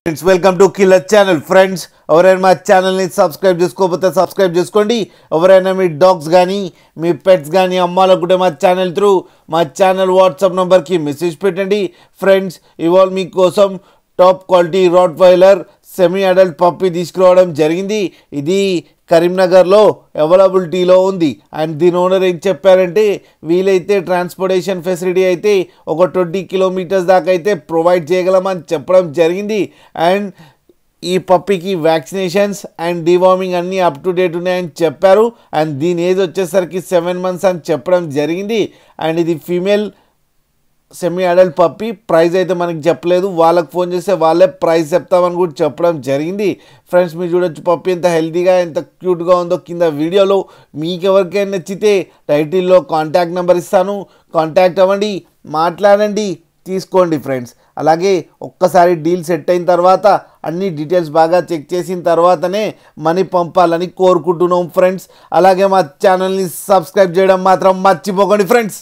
Friends welcome to killer channel. Friends ఎవరైనా మా ఛానల్ని సబ్స్క్రైబ్ చేసుకోకపోతే సబ్స్క్రైబ్ చేసుకోండి. ఎవరైనా మీ డాగ్స్ కానీ మీ పెట్స్ కానీ అమ్మాలనుకుంటే మా ఛానల్ త్రూ మా ఛానల్ వాట్సాప్ నెంబర్కి మెసేజ్ పెట్టండి. ఫ్రెండ్స్ ఇవాళ మీకోసం top quality rottweiler semi adult puppy తీసుకురావడం జరిగింది. ఇది కరీంనగర్లో అవైలబిలిటీలో ఉంది. అండ్ దీని ఓనర్ ఏం చెప్పారంటే వీలైతే ట్రాన్స్పోర్టేషన్ ఫెసిలిటీ అయితే ఒక 20 కిలోమీటర్స్ దాకా అయితే ప్రొవైడ్ చేయగలమని చెప్పడం జరిగింది. అండ్ ఈ పప్పికి వ్యాక్సినేషన్స్ అండ్ డివార్మింగ్ అన్నీ అప్ టు డేట్ ఉన్నాయని చెప్పారు. అండ్ దీని ఏజ్ వచ్చేసరికి 7 months అని చెప్పడం జరిగింది. అండ్ ఇది ఫీమేల్ సెమీ అడల్ట్ పప్పి. ప్రైస్ అయితే మనకి చెప్పలేదు, వాళ్ళకి ఫోన్ చేస్తే వాళ్ళే ప్రైస్ చెప్తామని కూడా చెప్పడం జరిగింది. ఫ్రెండ్స్ మీరు చూడొచ్చు పప్పి ఎంత హెల్తీగా ఎంత క్యూట్గా ఉందో కింద వీడియోలో. మీకు ఎవరికైనా నచ్చితే టైటిల్లో కాంటాక్ట్ నెంబర్ ఇస్తాను, కాంటాక్ట్ అవ్వండి, మాట్లాడండి, తీసుకోండి ఫ్రెండ్స్. అలాగే ఒక్కసారి డీల్ సెట్ అయిన తర్వాత అన్ని డీటెయిల్స్ బాగా చెక్ చేసిన తర్వాతనే మనీ పంపాలని కోరుకుంటున్నాం ఫ్రెండ్స్. అలాగే మా ఛానల్ని సబ్స్క్రైబ్ చేయడం మాత్రం మర్చిపోకండి ఫ్రెండ్స్.